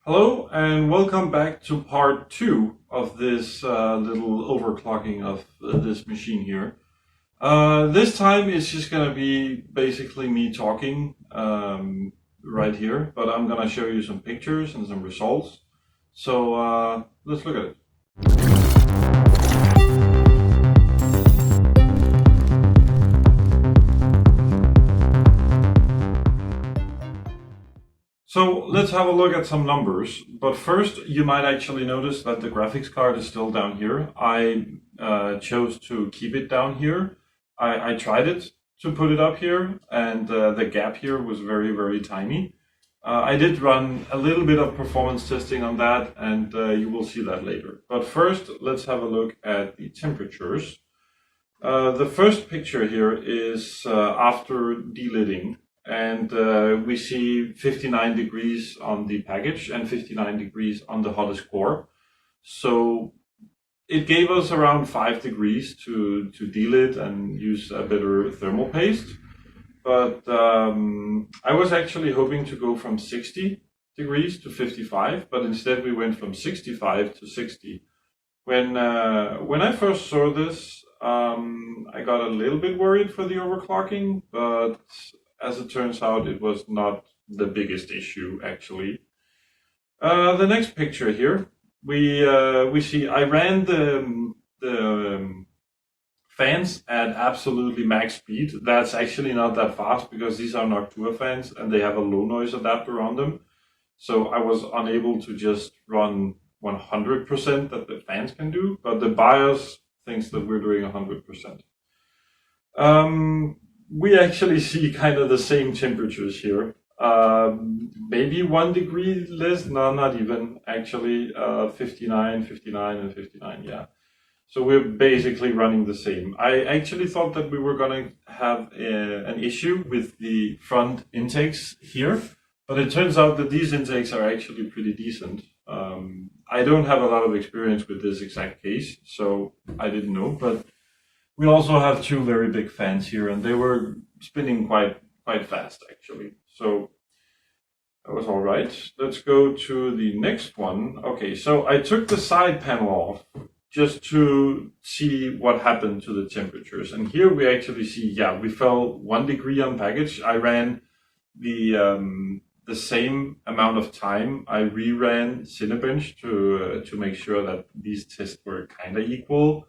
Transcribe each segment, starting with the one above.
Hello and welcome back to part 2 of this little overclocking of this machine here. This time it's just going to be basically me talking right here, but I'm going to show you some pictures and some results. So let's look at it. So let's have a look at some numbers, but first you might actually notice that the graphics card is still down here. I chose to keep it down here. I tried it to put it up here, and the gap here was very, very tiny. I did run a little bit of performance testing on that, and you will see that later. But first, let's have a look at the temperatures. The first picture here is after delidding. And we see 59 degrees on the package and 59 degrees on the hottest core. So it gave us around 5 degrees to delid and use a better thermal paste. But I was actually hoping to go from 60 degrees to 55, but instead we went from 65 to 60. When I first saw this, I got a little bit worried for the overclocking, but as it turns out, it was not the biggest issue, actually. The next picture here, we see I ran the fans at absolutely max speed. That's actually not that fast because these are Noctua fans and they have a low noise adapter on them. So I was unable to just run 100% that the fans can do, but the BIOS thinks that we're doing 100%. We actually see kind of the same temperatures here. Maybe 1 degree less, no, not even, actually, 59, 59, and 59, yeah. So we're basically running the same. I actually thought that we were going to have an issue with the front intakes here, but it turns out that these intakes are actually pretty decent. I don't have a lot of experience with this exact case, so I didn't know, but we also have two very big fans here, and they were spinning quite fast, actually. So that was all right. Let's go to the next one. Okay, so I took the side panel off just to see what happened to the temperatures. And here we actually see, yeah, we fell 1 degree on package. I ran the same amount of time. I reran Cinebench to make sure that these tests were kind of equal.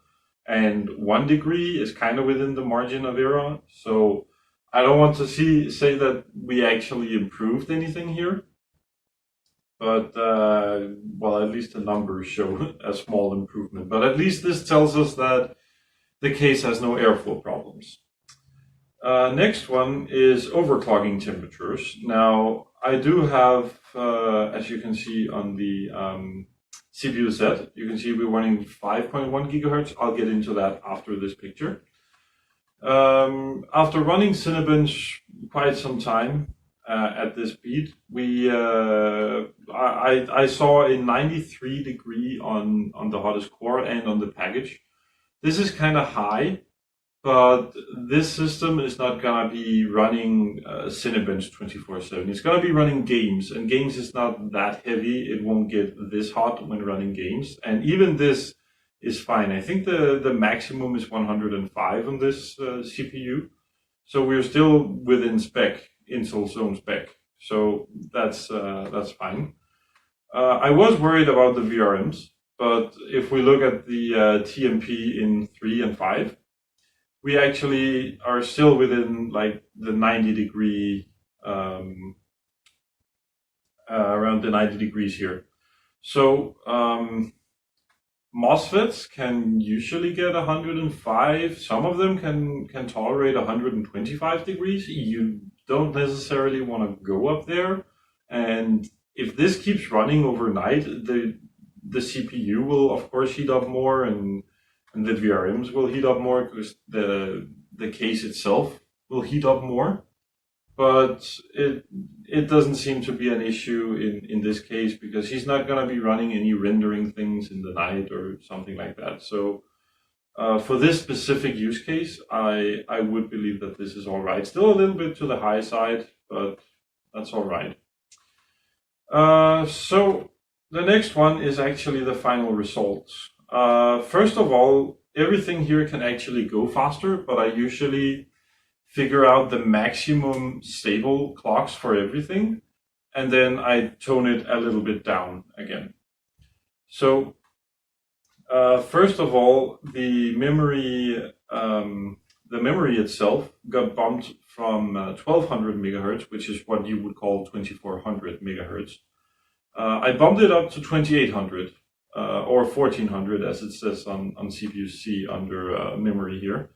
And 1 degree is kind of within the margin of error. So I don't want to say that we actually improved anything here. But, well, at least the numbers show a small improvement. But at least this tells us that the case has no airflow problems. Next one is overclocking temperatures. Now, I do have, as you can see on the CPU set, you can see we're running 5.1 gigahertz. I'll get into that after this picture. After running Cinebench quite some time at this speed, I saw a 93 degree on the hottest core and on the package. This is kind of high, but this system is not going to be running Cinebench 24/7. It's going to be running games, and games is not that heavy. It won't get this hot when running games, and even this is fine. I think the maximum is 105 on this CPU, so we're still within spec, Intel zone spec. So that's fine. I was worried about the VRMs, but if we look at the TMP in 3 and 5, we actually are still within like the 90 degree, around the 90 degrees here. So MOSFETs can usually get 105. Some of them can tolerate 125 degrees. You don't necessarily want to go up there. And if this keeps running overnight, the CPU will of course heat up more, and the VRMs will heat up more because the case itself will heat up more. But it doesn't seem to be an issue in this case because he's not going to be running any rendering things in the night or something like that. So for this specific use case, I would believe that this is all right. Still a little bit to the high side, but that's all right. So The next one is actually the final results. First of all, everything here can actually go faster, but I usually figure out the maximum stable clocks for everything, and then I tone it a little bit down again. So first of all, the memory itself got bumped from 1200 megahertz, which is what you would call 2400 megahertz. I bumped it up to 2800 or 1400, as it says on CPU-C under memory here.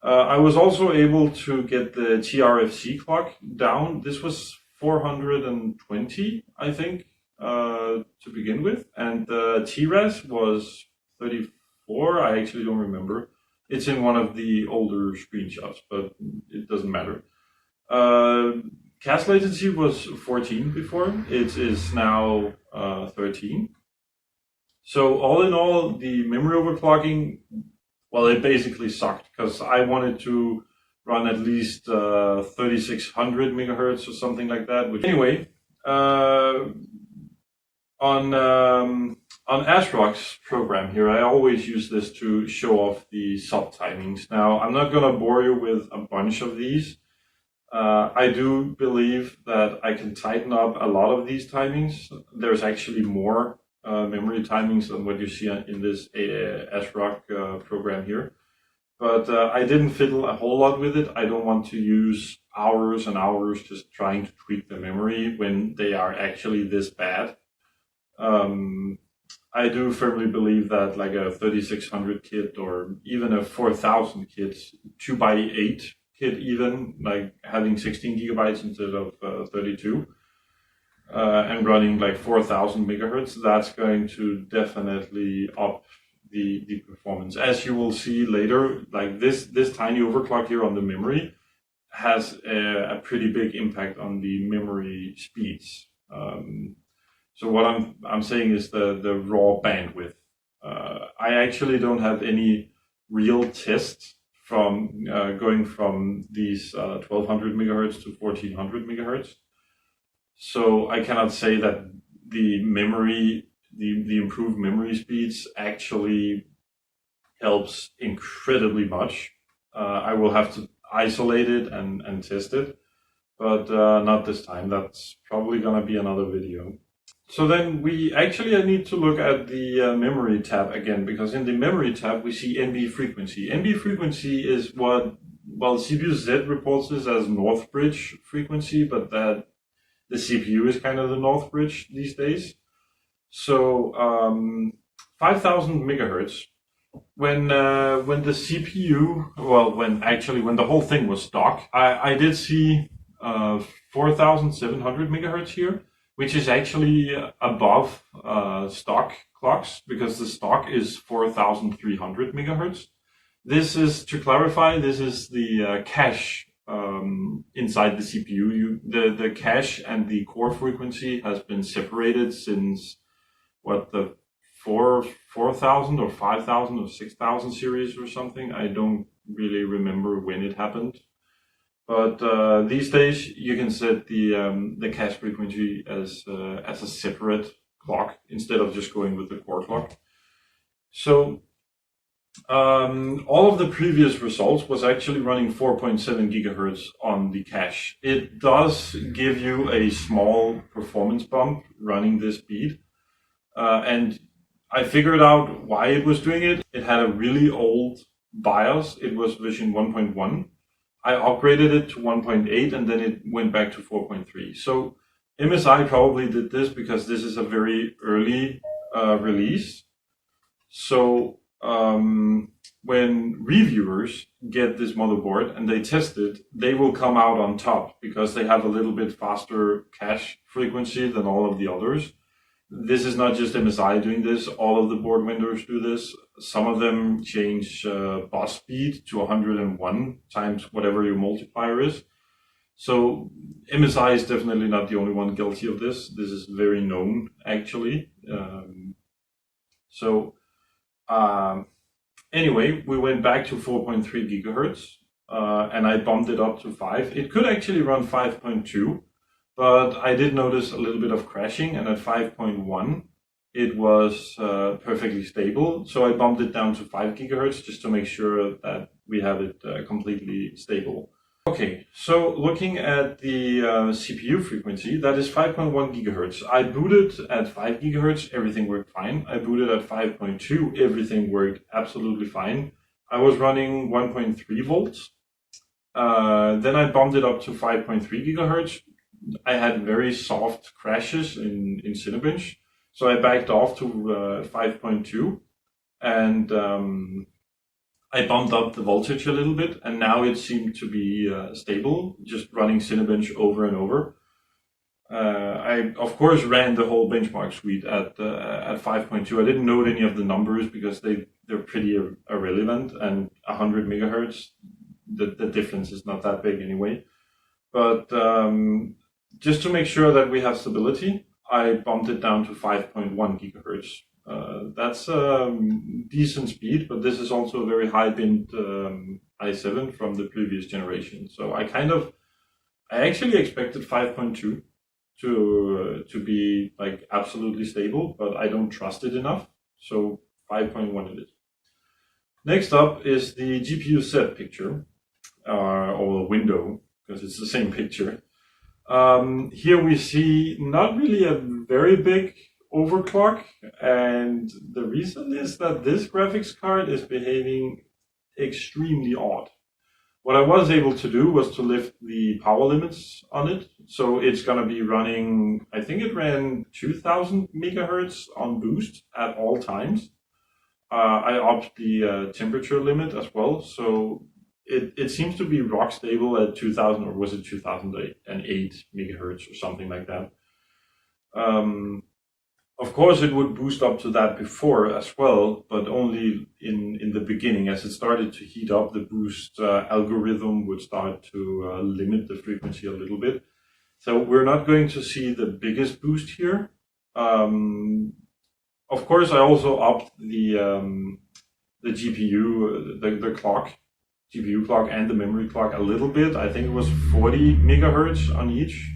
I was also able to get the TRFC clock down. This was 420, I think, to begin with, and the TRES was 34. I actually don't remember. It's in one of the older screenshots, but it doesn't matter. Cache latency was 14 before. It is now 13. So all in all, the memory overclocking, well, it basically sucked because I wanted to run at least 3600 megahertz or something like that. Which anyway, on ASRock's program here, I always use this to show off the sub timings. Now, I'm not going to bore you with a bunch of these. I do believe that I can tighten up a lot of these timings. There's actually more memory timings than what you see in this ASRock program here. But I didn't fiddle a whole lot with it. I don't want to use hours and hours just trying to tweak the memory when they are actually this bad. I do firmly believe that like a 3600 kit or even a 4000 kit, 2x8 kit even, like having 16 gigabytes instead of 32, and running like 4000 megahertz, that's going to definitely up the performance. As you will see later, like this tiny overclock here on the memory has a pretty big impact on the memory speeds. So what I'm saying is the raw bandwidth. I actually don't have any real tests from going from these 1200 megahertz to 1400 megahertz. So I cannot say that the memory, the improved memory speeds actually helps incredibly much. I will have to isolate it and test it, but not this time. That's probably gonna be another video. So then we actually need to look at the memory tab again, because in the memory tab we see NB frequency. NB frequency is what, well, CPU-Z reports this as North Bridge frequency, but that the CPU is kind of the North Bridge these days. So 5000 megahertz. When the CPU, well, when the whole thing was stock, I did see 4700 megahertz here, which is actually above stock clocks, because the stock is 4300 megahertz. This is, to clarify, this is the cache inside the CPU. The cache and the core frequency has been separated since what, the 4000 or 5000 or 6000 series or something. I don't really remember when it happened. But these days you can set the cache frequency as a separate clock instead of just going with the core clock. So all of the previous results was actually running 4.7 gigahertz on the cache. It does give you a small performance bump running this speed, and I figured out why it was doing it. It had a really old BIOS. It was version 1.1. I upgraded it to 1.8 and then it went back to 4.3. So MSI probably did this because this is a very early release. So when reviewers get this motherboard and they test it, they will come out on top because they have a little bit faster cache frequency than all of the others. This is not just MSI doing this. All of the board vendors do this. Some of them change bus speed to 101 times whatever your multiplier is. So MSI is definitely not the only one guilty of this. This is very known, actually. Anyway, we went back to 4.3 gigahertz, and I bumped it up to 5. It could actually run 5.2. But I did notice a little bit of crashing, and at 5.1, it was perfectly stable. So I bumped it down to 5 gigahertz just to make sure that we have it completely stable. Okay, so looking at the CPU frequency, that is 5.1 gigahertz. I booted at 5 gigahertz, everything worked fine. I booted at 5.2, everything worked absolutely fine. I was running 1.3 volts. Then I bumped it up to 5.3 gigahertz. I had very soft crashes in Cinebench, so I backed off to 5.2, and I bumped up the voltage a little bit, and now it seemed to be stable, just running Cinebench over and over. I, of course, ran the whole benchmark suite at 5.2. I didn't note any of the numbers because they're pretty irrelevant, and 100 megahertz, the difference is not that big anyway. But just to make sure that we have stability, I bumped it down to 5.1 gigahertz. That's a decent speed, but this is also a very high bint i7 from the previous generation. So I actually expected 5.2 to be like absolutely stable, but I don't trust it enough. So 5.1 it is. Next up is the GPU set picture, or window, because it's the same picture. Here we see not really a very big overclock, and the reason is that this graphics card is behaving extremely odd. What I was able to do was to lift the power limits on it, so it's going to be running, I think it ran 2000 megahertz on boost at all times. I upped the temperature limit as well, so it seems to be rock stable at 2000, or was it 2008 megahertz or something like that. Of course, it would boost up to that before as well, but only in the beginning. As it started to heat up, the boost algorithm would start to limit the frequency a little bit. So we're not going to see the biggest boost here. Of course, I also upped the GPU, the clock, GPU clock and the memory clock a little bit. I think it was 40 megahertz on each,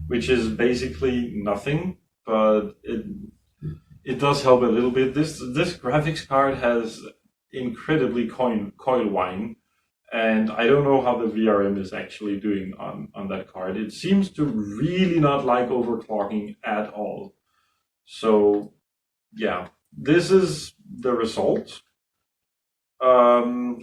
which is basically nothing, but it does help a little bit. This graphics card has incredibly coil whine, and I don't know how the VRM is actually doing on that card. It seems to really not like overclocking at all. So yeah, this is the result.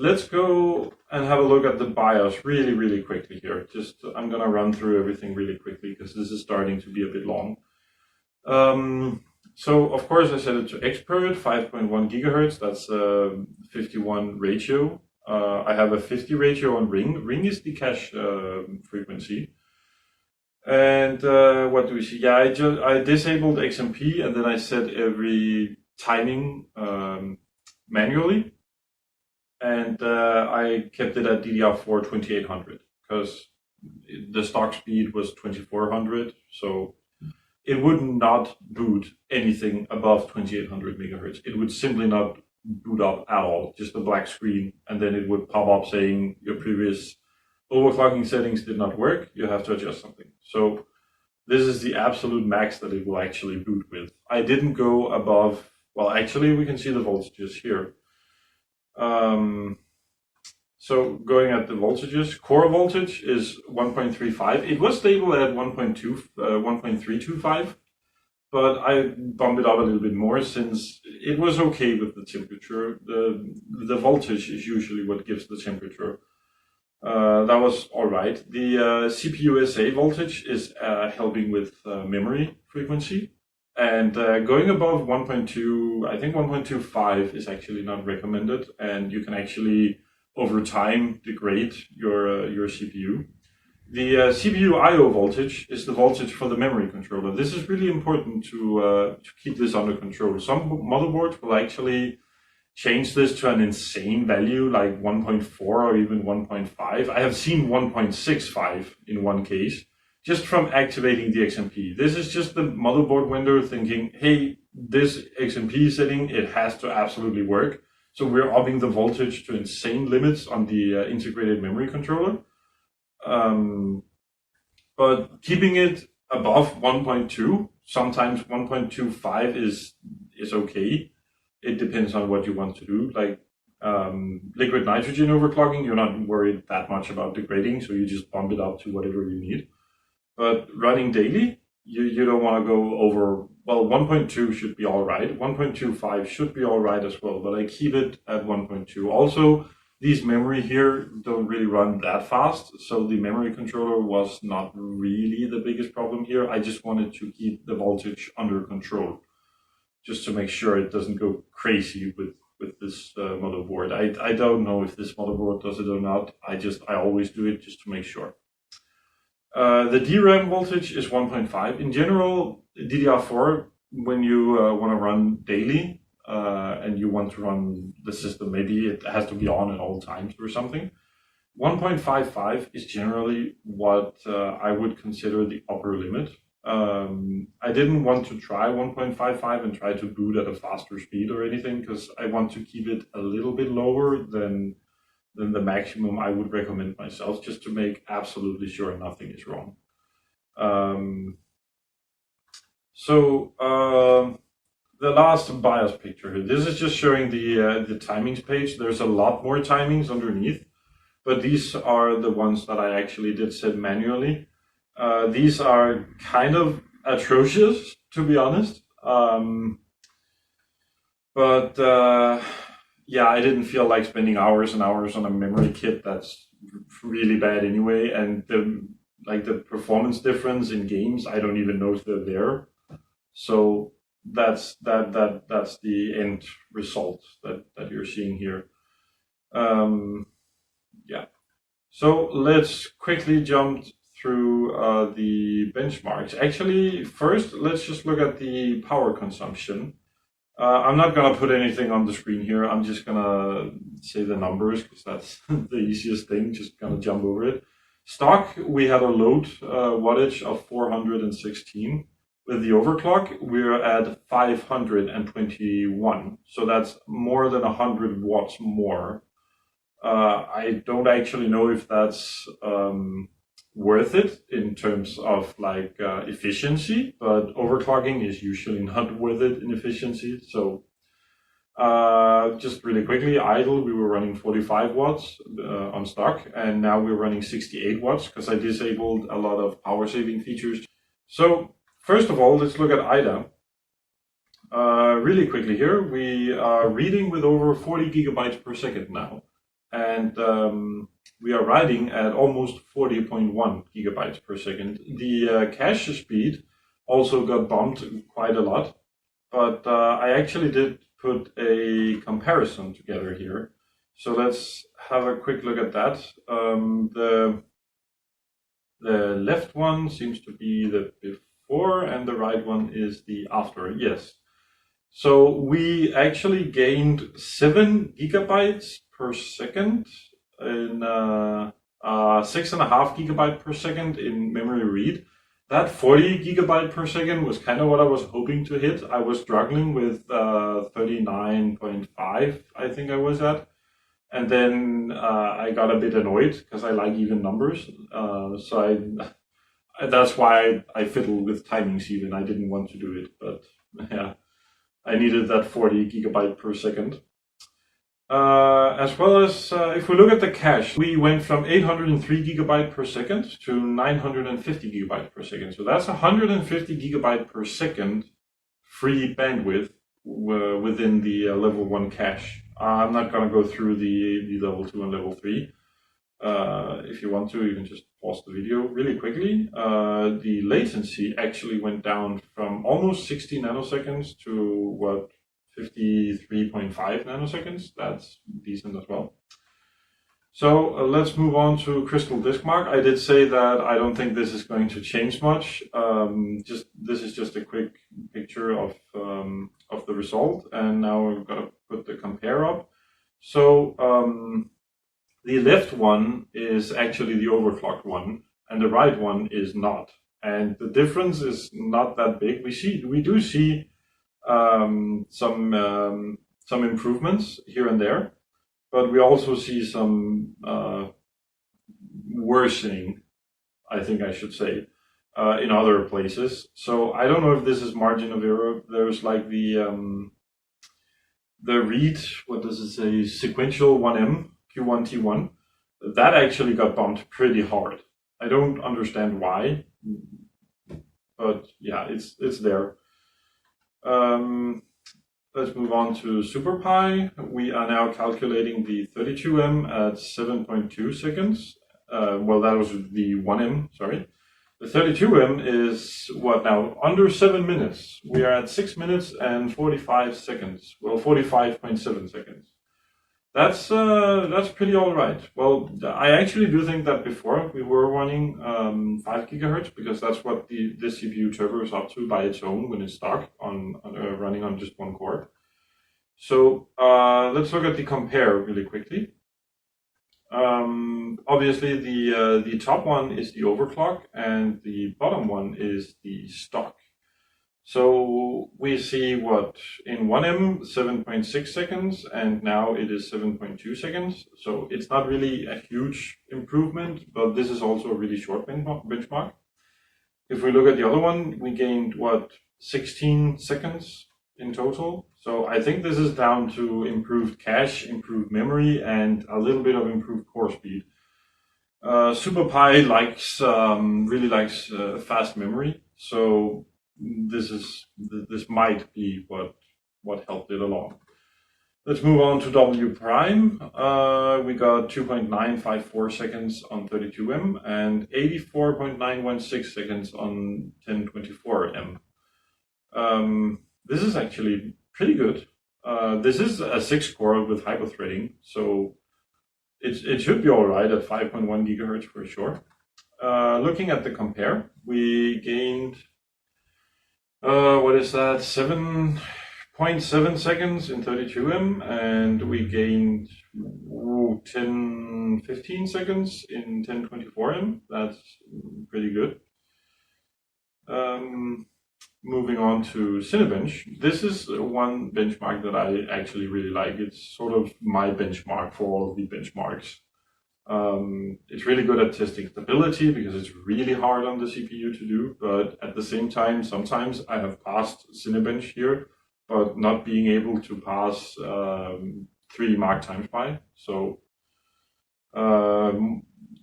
Let's go and have a look at the BIOS really quickly here. I'm gonna run through everything really quickly because this is starting to be a bit long. So of course I set it to expert, 5.1 gigahertz, that's a 51 ratio. I have a 50 ratio on ring. Ring is the cache frequency. And what do we see? Yeah, I disabled XMP, and then I set every timing manually. And I kept it at DDR4 2800 because the stock speed was 2400, so it would not boot anything above 2800 megahertz. It would simply not boot up at all, just a black screen, and then it would pop up saying your previous overclocking settings did not work, you have to adjust something. So this is the absolute max that it will actually boot with. I didn't go above, well, actually we can see the voltages here. So going at the voltages, core voltage is 1.35. It was stable at 1.325, but I bumped it up a little bit more since it was okay with the temperature. The voltage is usually what gives the temperature. That was all right. The CPU SA voltage is helping with memory frequency. And going above 1.2, I think 1.25 is actually not recommended, and you can actually over time degrade your CPU. The CPU I/O voltage is the voltage for the memory controller. This is really important to keep this under control. Some motherboards will actually change this to an insane value like 1.4 or even 1.5. I have seen 1.65 in one case, just from activating the XMP. This is just the motherboard window thinking, hey, this XMP setting, it has to absolutely work. So we're upping the voltage to insane limits on the integrated memory controller. But keeping it above 1.2, sometimes 1.25 is is okay. It depends on what you want to do. Like liquid nitrogen overclocking, you're not worried that much about degrading, so you just bump it up to whatever you need. But running daily, you don't want to go over, well, 1.2 should be all right. 1.25 should be all right as well, but I keep it at 1.2. Also, these memory here don't really run that fast, so the memory controller was not really the biggest problem here. I just wanted to keep the voltage under control, just to make sure it doesn't go crazy with this motherboard. I don't know if this motherboard does it or not. I always do it just to make sure. The DRAM voltage is 1.5. In general, DDR4, when you want to run daily and you want to run the system, maybe it has to be on at all times or something. 1.55 is generally what I would consider the upper limit. I didn't want to try 1.55 and try to boot at a faster speed or anything, because I want to keep it a little bit lower than the maximum I would recommend myself, just to make absolutely sure nothing is wrong. The last BIOS picture here, this is just showing the timings page. There's a lot more timings underneath, but these are the ones that I actually did set manually. These are kind of atrocious, to be honest. Yeah, I didn't feel like spending hours and hours on a memory kit that's really bad anyway, and the performance difference in games, I don't even know if they're there. So that's the end result that you're seeing here. Yeah. So let's quickly jump through the benchmarks. Actually, first, let's just look at the power consumption. I'm not going to put anything on the screen here. I'm just going to say the numbers, because that's the easiest thing, just going to jump over it. Stock, we had a load wattage of 416. With the overclock, we're at 521. So that's more than 100 watts more. I don't actually know if that's worth it in terms of like efficiency, but overclocking is usually not worth it in efficiency. So just really quickly, idle, we were running 45 watts on stock, and now we're running 68 watts because I disabled a lot of power saving features. So first of all, let's look at IDA. Really quickly here, we are reading with over 40 gigabytes per second now, and we are writing at almost 40.1 gigabytes per second. The cache speed also got bumped quite a lot, but I actually did put a comparison together here. So let's have a quick look at that. The left one seems to be the before, and the right one is the after. Yes. So we actually gained 7 gigabytes per second in 6.5 gigabyte per second in memory read. That 40 gigabyte per second was kind of what I was hoping to hit. I was struggling with 39.5, I think I was at. And then I got a bit annoyed because I like even numbers. That's why I fiddled with timings even. I didn't want to do it, but yeah, I needed that 40 gigabyte per second. As well as, if we look at the cache, we went from 803 gigabyte per second to 950 gigabyte per second. So that's 150 gigabyte per second free bandwidth within the level 1 cache. I'm not going to go through the level 2 and level 3. If you want to, you can just pause the video really quickly. The latency actually went down from almost 60 nanoseconds to what? 53.5 nanoseconds. That's decent as well. So let's move on to Crystal Disk Mark. I did say that I don't think this is going to change much. This is just a quick picture of the result, and now we're going to put the compare up. So the left one is actually the overclocked one, and the right one is not. And the difference is not that big. We do see some improvements here and there, but we also see some worsening, I think I should say. in other places. So I don't know if this is margin of error. There's like the read, what does it say, sequential 1M, Q1T1. That actually got bumped pretty hard. I don't understand why, but yeah, it's there. Let's move on to SuperPi. We are now calculating the 32M at 7.2 seconds. Well, that was the 1M, sorry. The 32M is what now? Under 7 minutes. We are at 6 minutes and 45 seconds. Well, 45.7 seconds. That's pretty all right. Well, I actually do think that before we were running 5 gigahertz, because that's what this CPU turbo is up to by its own when it's stock on running on just one core. So let's look at the compare really quickly. Obviously, the top one is the overclock, and the bottom one is the stock. So we see what in 1M 7.6 seconds, and now it is 7.2 seconds. So it's not really a huge improvement, but this is also a really short benchmark. If we look at the other one, we gained what 16 seconds in total. So I think this is down to improved cache, improved memory, and a little bit of improved core speed. SuperPi really likes fast memory, so this might be what helped it along. Let's move on to W prime. We got 2.954 seconds on 32M and 84.916 seconds on 1024M. This is actually pretty good. This is a 6-core with hyperthreading, so it should be all right at 5.1 gigahertz for sure. Looking at the compare, we gained, what is that, 7.7 seconds in 32M, and we gained 15 seconds in 1024M. That's pretty good. Moving on to Cinebench. This is one benchmark that I actually really like. It's sort of my benchmark for all of the benchmarks. It's really good at testing stability because it's really hard on the CPU to do, but at the same time, sometimes I have passed Cinebench here, but not being able to pass 3 Mark times by. So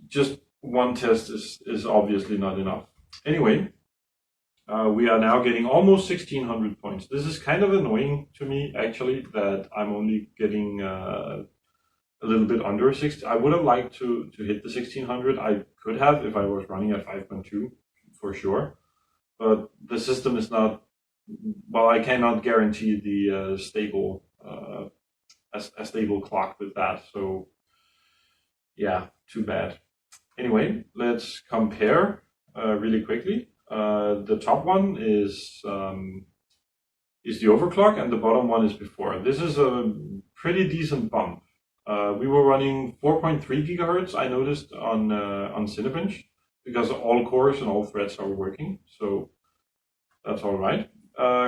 just one test is obviously not enough. Anyway, we are now getting almost 1600 points. This is kind of annoying to me, actually, that I'm only getting a little bit under 60. I would have liked to hit the 1600. I could have if I was running at 5.2 for sure, but the system is not, well, I cannot guarantee the stable a stable clock with that. So yeah, too bad. Anyway, let's compare really quickly. The top one is the overclock, and the bottom one is before. This is a pretty decent bump. We were running 4.3 gigahertz, I noticed, on Cinebench, because all cores and all threads are working, so that's all right.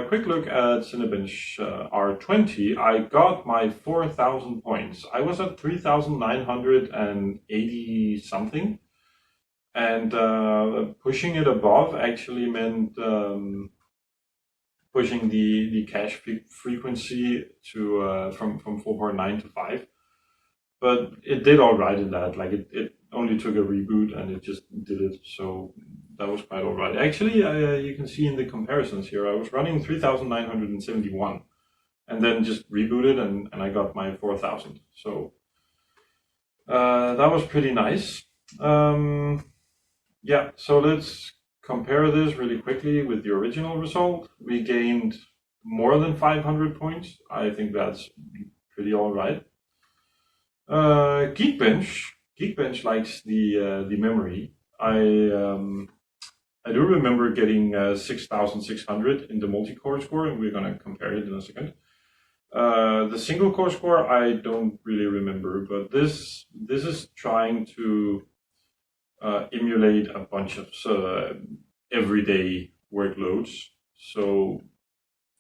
Quick look at Cinebench R20. I got my 4,000 points. I was at 3,980 something. And pushing it above actually meant pushing the cache frequency to from 4.9 to 5. But it did all right in that. Like it only took a reboot and it just did it. So that was quite all right. Actually, you can see in the comparisons here, I was running 3,971 and then just rebooted and I got my 4,000. So that was pretty nice. Yeah, so let's compare this really quickly with the original result. We gained more than 500 points. I think that's pretty all right. Geekbench likes the memory. I do remember getting 6,600 in the multi-core score, and we're gonna compare it in a second. The single core score I don't really remember, but this is trying to emulate a bunch of everyday workloads. So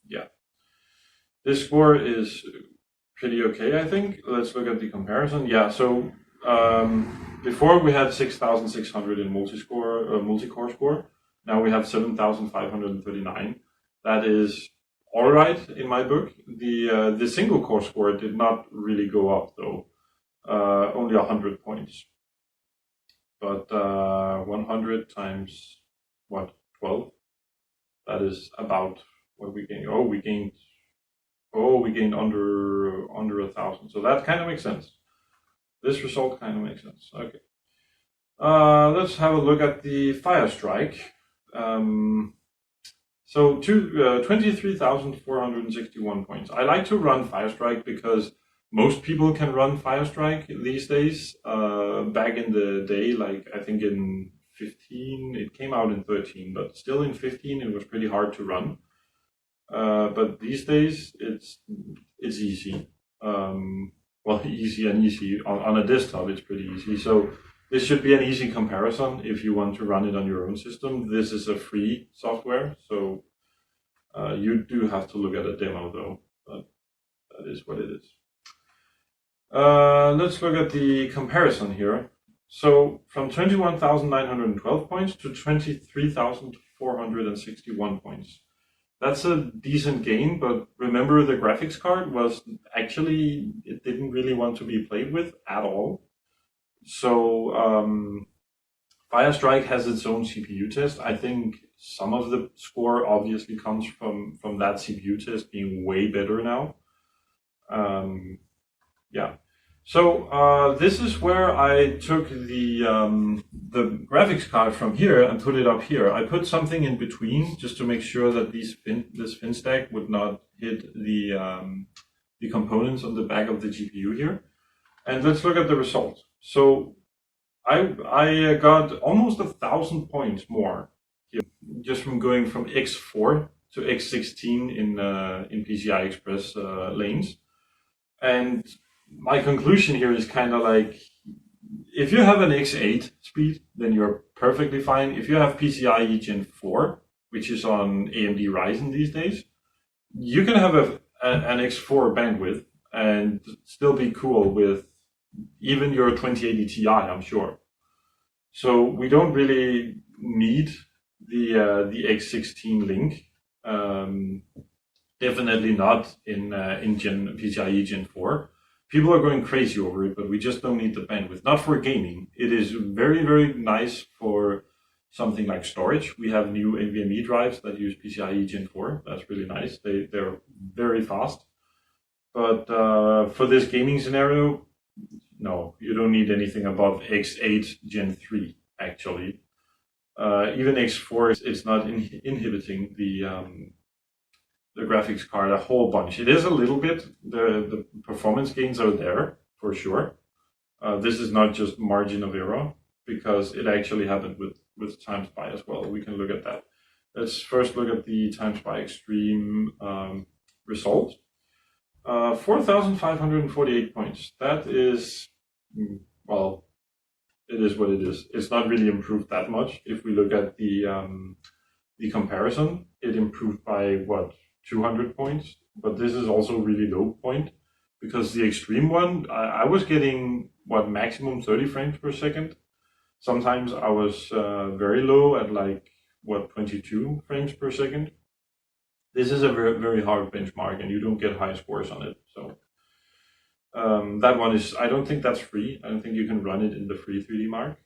yeah, this score is pretty okay, I think. Let's look at the comparison. Yeah, so before we had 6,600 in multi-core score. Now we have 7,539. That is all right in my book. The single core score did not really go up though, only 100 points. But 100 times what, 12? That is about what we gained. We gained under 1,000. So that kind of makes sense. This result kind of makes sense. Okay. Let's have a look at the Firestrike. So 23,461 points. I like to run Firestrike because most people can run Firestrike these days. Back in the day, like I think in 15, it came out in 13, but still in 15 it was pretty hard to run. But these days it's easy. Well, easy and easy. On a desktop it's pretty easy. So this should be an easy comparison if you want to run it on your own system. This is a free software, so you do have to look at a demo though, but that is what it is. Let's look at the comparison here. So from 21,912 points to 23,461 points. That's a decent gain, but remember the graphics card was actually, it didn't really want to be played with at all. So Firestrike has its own CPU test. I think some of the score obviously comes from that CPU test being way better now. Yeah. So this is where I took the graphics card from here and put it up here. I put something in between just to make sure that this fin stack would not hit the components on the back of the GPU here. And let's look at the result. So I got almost 1,000 points more here, just from going from X4 to X16 in PCI Express lanes. And my conclusion here is kind of like, if you have an X8 speed, then you're perfectly fine. If you have PCIe Gen 4, which is on AMD Ryzen these days, you can have an X4 bandwidth and still be cool with even your 2080 Ti, I'm sure. So we don't really need the X16 link. Definitely not in PCIe Gen 4. People are going crazy over it, but we just don't need the bandwidth. Not for gaming. It is very, very nice for something like storage. We have new NVMe drives that use PCIe Gen 4. That's really nice. They're very fast. But for this gaming scenario, no, you don't need anything above X8 Gen 3, actually. Even X4 is not inhibiting the graphics card a whole bunch. It is a little bit. The performance gains are there, for sure. This is not just margin of error, because it actually happened with TimeSpy as well. We can look at that. Let's first look at the TimeSpy Extreme result. 4,548 points. That is, well, it is what it is. It's not really improved that much. If we look at the comparison, it improved by what, 200 points? But this is also really low point, because the extreme one, I was getting what, maximum 30 frames per second. Sometimes I was very low at like what, 22 frames per second. This is a very, very hard benchmark, and you don't get high scores on it. So that one is, I don't think that's free. I don't think you can run it in the free 3D Mark.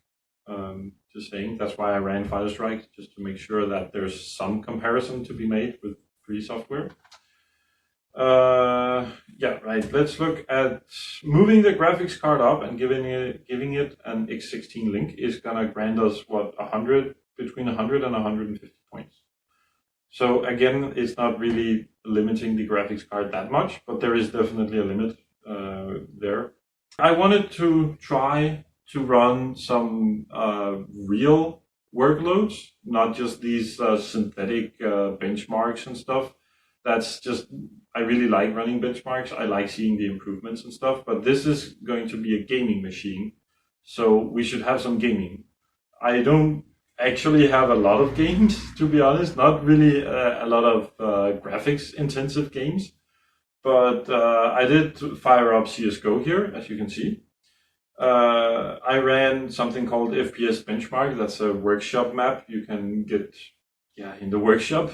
Just saying, that's why I ran Firestrike, just to make sure that there's some comparison to be made with free software. Yeah, right. Let's look at moving the graphics card up and giving it an X16 link is gonna grant us what, between 100 and 150 points. So again, it's not really limiting the graphics card that much, but there is definitely a limit there. I wanted to try to run some real workloads, not just these synthetic benchmarks and stuff. That's just, I really like running benchmarks. I like seeing the improvements and stuff, but this is going to be a gaming machine, so we should have some gaming. I don't actually have a lot of games, to be honest, not really a lot of graphics intensive games, but I did fire up CSGO here, as you can see. I ran something called FPS Benchmark. That's a workshop map you can get, in the workshop.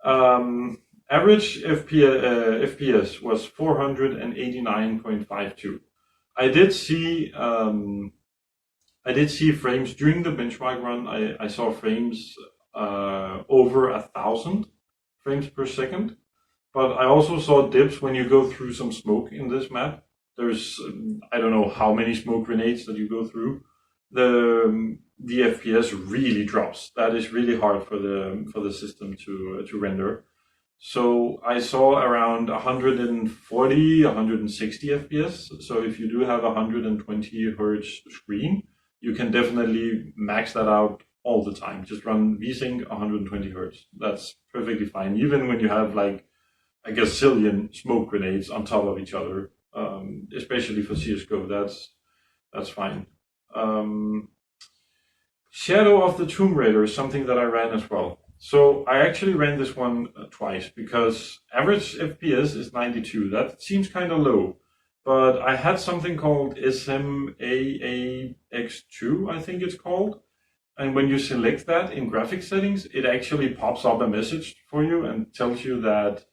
Average FPS was 489.52. I did see frames during the benchmark run. I saw frames over 1,000 frames per second. But I also saw dips when you go through some smoke in this map. There's I don't know how many smoke grenades that you go through. The FPS really drops. That is really hard for the system to render. So I saw around 140, 160 FPS. So if you do have a 120 hertz screen, you can definitely max that out all the time. Just run VSync 120 hertz. That's perfectly fine. Even when you have like a gazillion smoke grenades on top of each other, especially for CSGO, that's fine. Shadow of the Tomb Raider is something that I ran as well. So I actually ran this one twice because average FPS is 92. That seems kind of low. But I had something called SMAAX2, I think it's called. And when you select that in graphics settings, it actually pops up a message for you and tells you that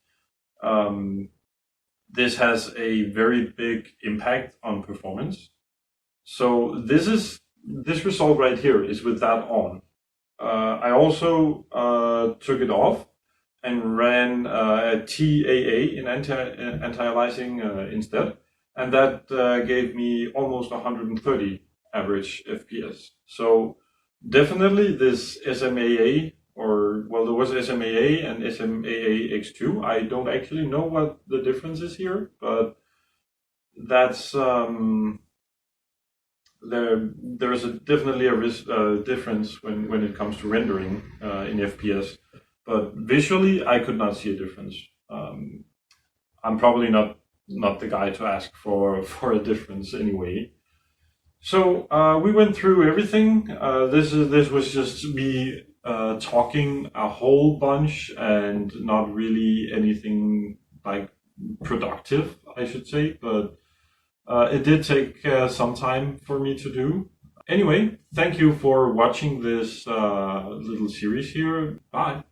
this has a very big impact on performance. So this result right here is with that on. I also took it off and ran a TAA in anti-aliasing instead, and that gave me almost 130 average FPS. So definitely this SMAA, there was SMAA and SMAAX2. I don't actually know what the difference is here, but that's there's definitely a difference when it comes to rendering in FPS. But visually, I could not see a difference. I'm probably not the guy to ask for a difference anyway. So we went through everything. This was just me talking a whole bunch and not really anything like productive, I should say. But it did take some time for me to do. Anyway, thank you for watching this little series here. Bye.